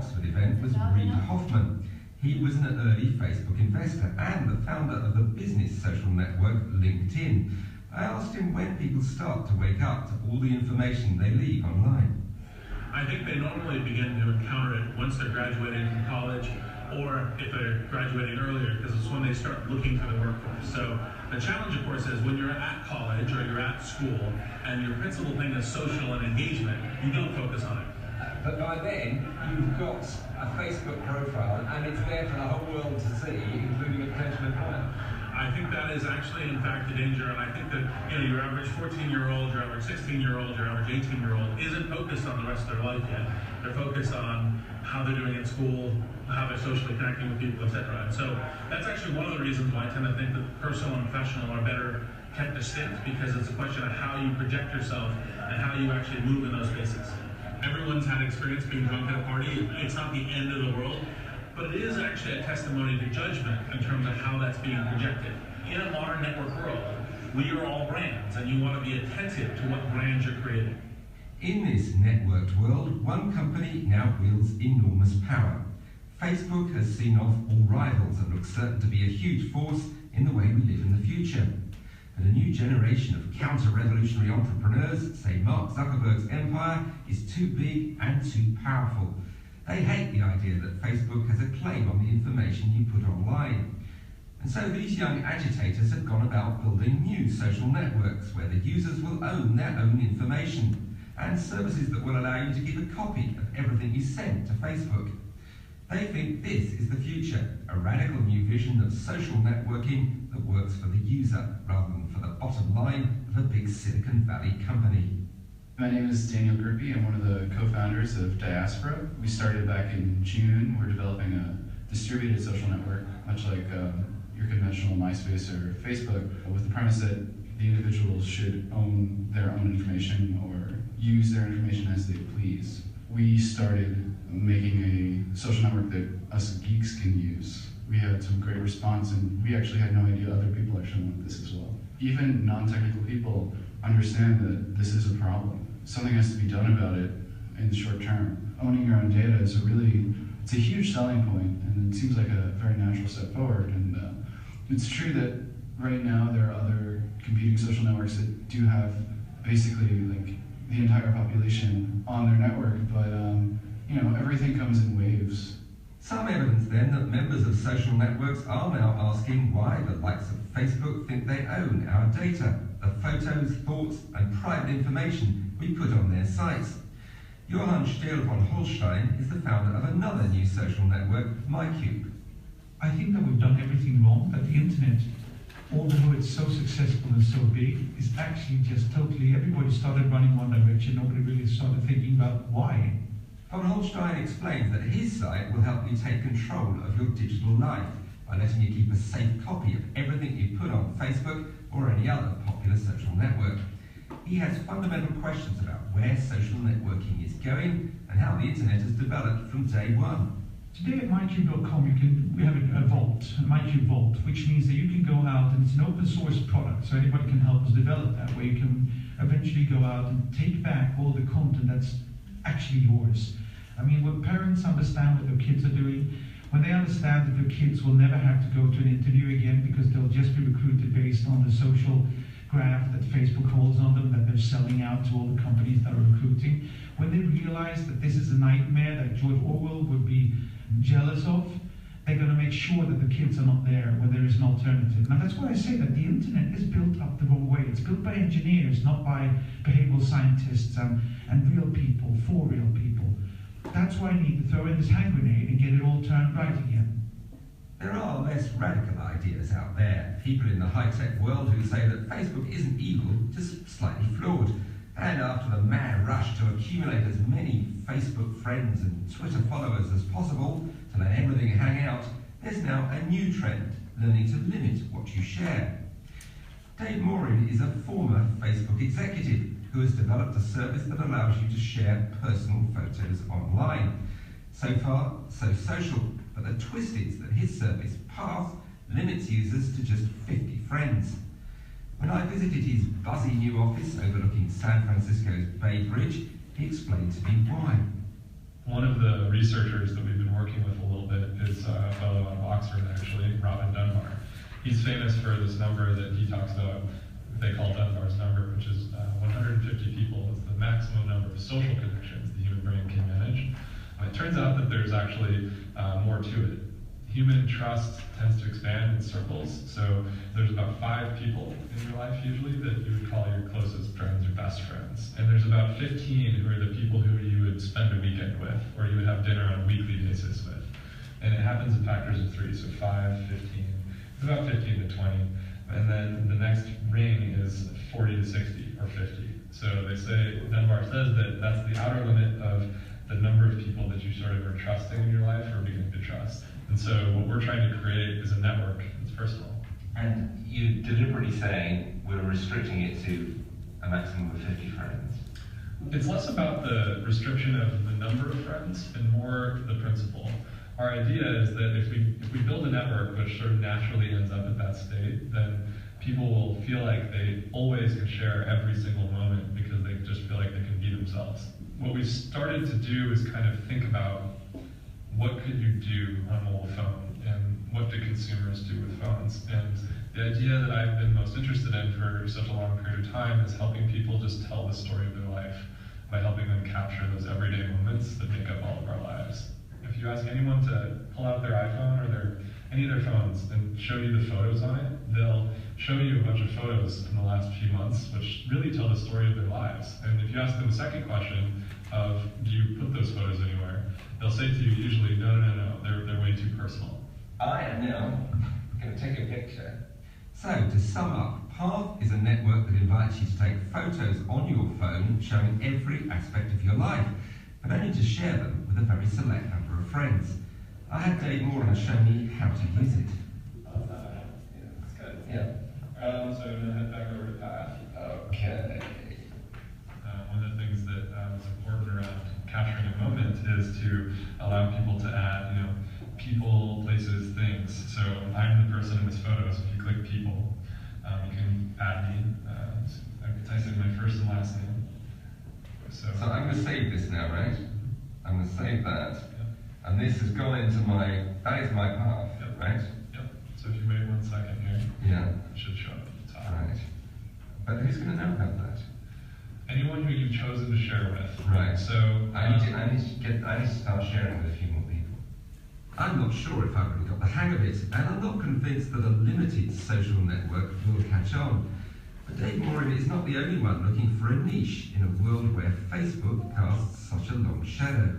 Oxford event was Reid Hoffman. He was an early Facebook investor and the founder of the business social network LinkedIn. I asked him when people start to wake up to all the information they leave online. I think they normally begin to encounter it once they're graduating from college, or if they're graduating earlier, because it's when they start looking for the workforce. So the challenge, of course, is when you're at college or you're at school and your principal thing is social and engagement, you don't focus on it. But by then, you've got a Facebook profile and it's there for the whole world to see, including a potential employer. I think that is actually, in fact, the danger, and I think that your average 14-year-old, your average 16-year-old, your average 18-year-old isn't focused on the rest of their life yet. They're focused on how they're doing in school, how they're socially connecting with people, etc. And so that's actually one of the reasons why I tend to think that personal and professional are better kept distinct, because it's a question of how you project yourself and how you actually move in those spaces. Everyone's had experience being drunk at a party. It's not the end of the world, but it is actually a testimony to judgment in terms of how that's being projected. In a modern network world, we are all brands, and you want to be attentive to what brands you're creating. In this networked world, one company now wields enormous power. Facebook has seen off all rivals and looks certain to be a huge force in the way we live in the future. And a new generation of counter-revolutionary entrepreneurs say Mark Zuckerberg's empire is too big and too powerful. They hate the idea that Facebook has a claim on the information you put online. And so these young agitators have gone about building new social networks where the users will own their own information, and services that will allow you to keep a copy of everything you send to Facebook. They think this is the future, a radical new vision of social networking that works for the user rather than for the bottom line of a big Silicon Valley company. My name is Daniel Gruppe. I'm one of the co-founders of Diaspora. We started back in June. We're developing a distributed social network, much like your conventional MySpace or Facebook, with the premise that the individuals should own their own information or use their information as they please. We started making a social network that us geeks can use. We had some great response, and we actually had no idea other people actually want this as well. Even non-technical people understand that this is a problem. Something has to be done about it in the short term. Owning your own data is it's a huge selling point, and it seems like a very natural step forward. And it's true that right now there are other competing social networks that do have basically like the entire population on their network, but everything comes in waves. Some evidence then that members of social networks are now asking why the likes of Facebook think they own our data, the photos, thoughts and private information we put on their sites. Johann Steele von Holstein is the founder of another new social network, MyCube. I think that we've done everything wrong, that the internet, although it's so successful and so big, is actually just totally, everybody started running one direction, nobody really started thinking about why. Von Holstein explains that his site will help you take control of your digital life by letting you keep a safe copy of everything you put on Facebook or any other popular social network. He has fundamental questions about where social networking is going and how the internet has developed from day one. Today at mycube.com we have a vault, a MyCube vault, which means that you can go out, and it's an open source product, so anybody can help us develop that, where you can eventually go out and take back all the content that's actually yours. I mean, when parents understand what their kids are doing, when they understand that their kids will never have to go to an interview again because they'll just be recruited based on the social graph that Facebook holds on them, that they're selling out to all the companies that are recruiting, when they realize that this is a nightmare that George Orwell would be jealous of, they're going to make sure that the kids are not there when there is an alternative. Now that's why I say that the internet is built up the wrong way. It's built by engineers, not by behavioral scientists and real people, for real people. That's why I need to throw in this hand grenade and get it all turned right again. There are less radical ideas out there. People in the high-tech world who say that Facebook isn't evil, just slightly flawed. And after the mad rush to accumulate as many Facebook friends and Twitter followers as possible to let everything hang out, there's now a new trend, learning to limit what you share. Dave Morin is a former Facebook executive who has developed a service that allows you to share personal photos online. So far, so social, but the twist is that his service, Path, limits users to just 50 friends. When I visited his buzzy new office overlooking San Francisco's Bay Bridge, he explained to me why. One of the researchers that we've been working with a little bit is a fellow out of Oxford, actually, Robin Dunbar. He's famous for this number that he talks about, they call Dunbar's number, which is 150 people is the maximum number of social connections the human brain can manage. It turns out that there's actually more to it. Human trust tends to expand in circles, so there's about 5 people in your life usually that you would call your closest friends or best friends. And there's about 15 who are the people who you would spend a weekend with, or you would have dinner on a weekly basis with. And it happens in factors of 3, so 5, 15, it's about 15 to 20. And then the next ring is 40 to 60, or 50. So they say, Dunbar says that that's the outer limit of the number of people that you sort of are trusting in your life or beginning to trust. And so what we're trying to create is a network that's personal. And you deliberately say we're restricting it to a maximum of 50 friends. It's less about the restriction of the number of friends and more the principle. Our idea is that if we build a network which sort of naturally ends up at that state, then people will feel like they always can share every single moment because they just feel like they can be themselves. What we've started to do is kind of think about what could you do on a mobile phone and what do consumers do with phones. And the idea that I've been most interested in for such a long period of time is helping people just tell the story of their life by helping them capture those everyday moments that make up all of our lives. If you ask anyone to pull out their iPhone or any of their phones and show you the photos on it, they'll show you a bunch of photos in the last few months which really tell the story of their lives. And if you ask them a second question of, do you put those photos anywhere? They'll say to you usually, no, they're way too personal. I am now going to take a picture. So, to sum up, Path is a network that invites you to take photos on your phone showing every aspect of your life, but only to share them with a very select number of friends. I had Dave Moran show me how to use it. Yeah, that's good. Yeah. So I'm going to head back over to Path. Okay. One of the things that is important around capturing a moment is to allow people to add, people, places, things. So I'm the person in this photo, so if you click people, you can add me. I'm typing my first and last name. So I'm going to save this now, right? I'm going to save that. Yeah. And this has gone into that is my path, Yep. right? Yep. So if you wait 1 second here, Yeah. it should show up at the top. Right. But who's going to know about that? Anyone who you've chosen to share with. Right. So I need to start sharing with a few more people. I'm not sure if I've really got the hang of it, and I'm not convinced that a limited social network will catch on. But Dave Moran is not the only one looking for a niche in a world where Facebook casts such a long shadow.